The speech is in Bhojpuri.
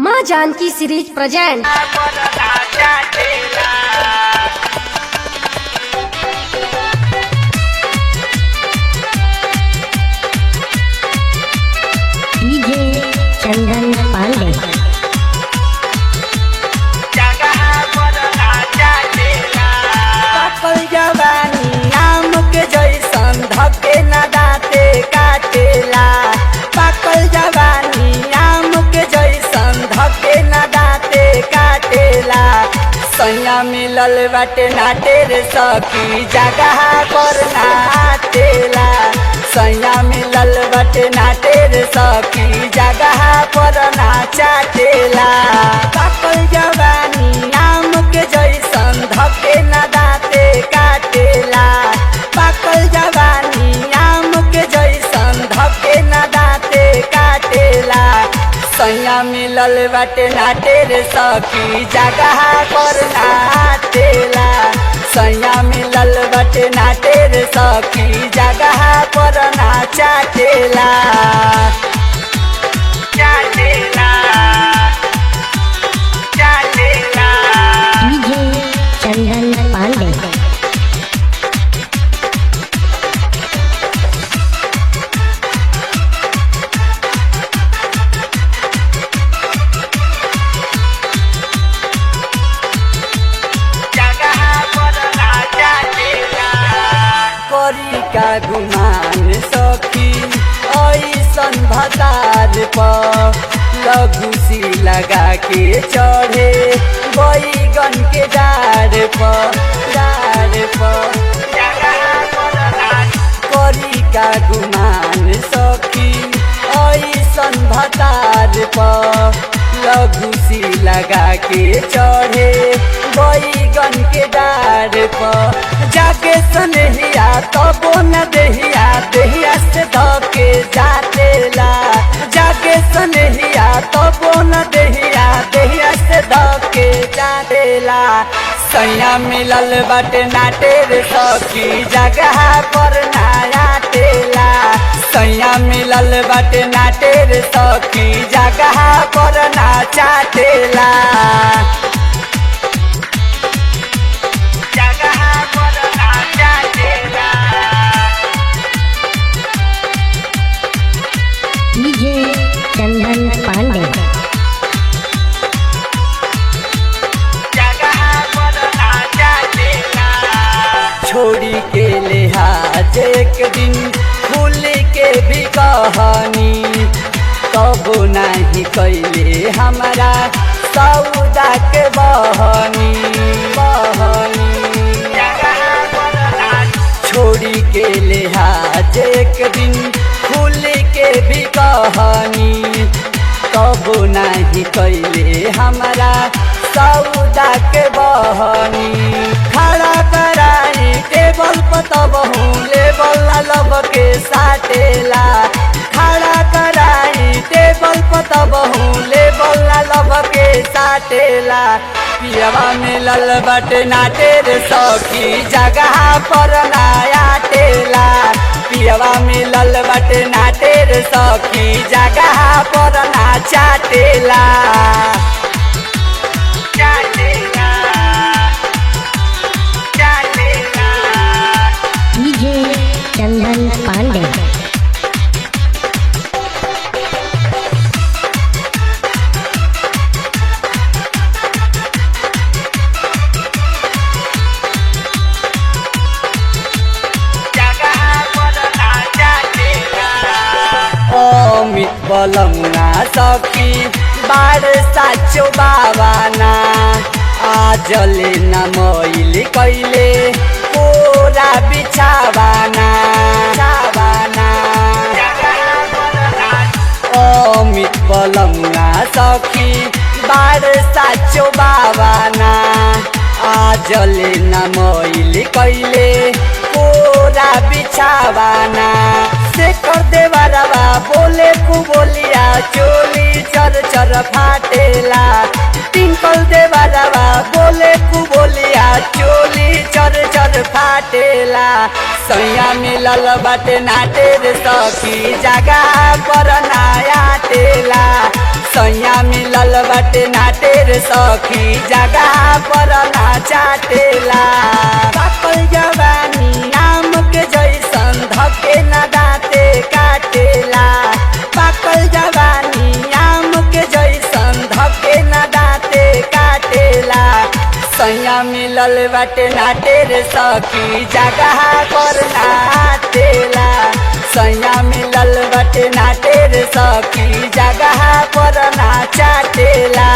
माँ जानकी सीरीज प्रेजेंट। डीजे चंदन पांडे। पाकल जवानी आम के जैसन धके न दाते काटेला। पाकल जवानी आम के जैसन धके न दाते काटेला। सैया मिलल बाटे नाटे रे सखी जगह पर नाटेला। सैया मिलल बाटे नाटे रे सखी जगह पर नाचाटेला। पाकल जवानी आम के जैसन धके न दाते काटेला। पाकल जवानी आम के जैसन धके न दाते काटेला। सैया मिलल बाटे नाटे रे सखी जगह पर नाटेला। सैया मिलल बाटे नाटे रे सखी जगह पर नाचाटेला। चाटेला चाटेला डीजे चंदन पांडे। करी का गुमान सखी ऐसन भतार पर लघुसी लगा के चढ़े बैगन के डार पर करी का गुमान सखी ऐसन भतार पर लघुसी लगा के चढ़े बैगन के डार पर। जाके सनहिया तबो न देहिया देहिया से धके जातेला। जाके सनहिया तबो न देहिया देहिया से धके जातेला। सैया मिलल बाटे नाटे रे सखी जगह पर नायाटेला। सैया मिलल बाटे नाटे रे सखी जगह पर नाचाटेला। डीजे चंदन पांडे। छोड़ी के लिहाज एक दिन भूल के भी कहानी कबो नहीं कैले हमारा सौदा के बहनी। छोड़ी के लिहाज एक दिन भूल के भी कहानी कबो नहीं कैले हमारा सौदा के बहनी। खड़ा कराई टेबल पर तब हूँ लेबल लब के साटेला। खड़ा कराई टेबल पर तब हूँ लेबल लब के साटेला। पियवा मिलल बाटे नाटे रे सखी जगह पर नायाटेला। पियवा मिलल बाटे नाटे रे सखी जगह पर नाचाटेला। डीजे चंदन पांडे। अमित बलमुना सखी बार साचो बाबाना आजले न मैली कैले कोरा बिछावाना। अमित बलमुना सखी बार साचो बाबाना आजले न मैली कैले कोरा बिछावाना। से कर दे बारवा बोले कु बोलिया चोली चर चर फाटेला। टिंकल दे बारवा बोले कु बोलिया चोली चर चर फाटेला। सैया मिलल बाटे नाटे रे सखी जगह पर नायाटेला। सैया मिलल बाटे नाटे रे सखी जगह पर ना चाटेला पाकल जवानी आम के जैसन धके ना दाते काटेला पाकल जवानी आम के जैसन धके ना दाते काटेला सैया मिलल बाटे नाटे रे सखी जगह पर नाटेला सैया मिलल बाटे नाटे रे सखी जगह पर ना चाटेला।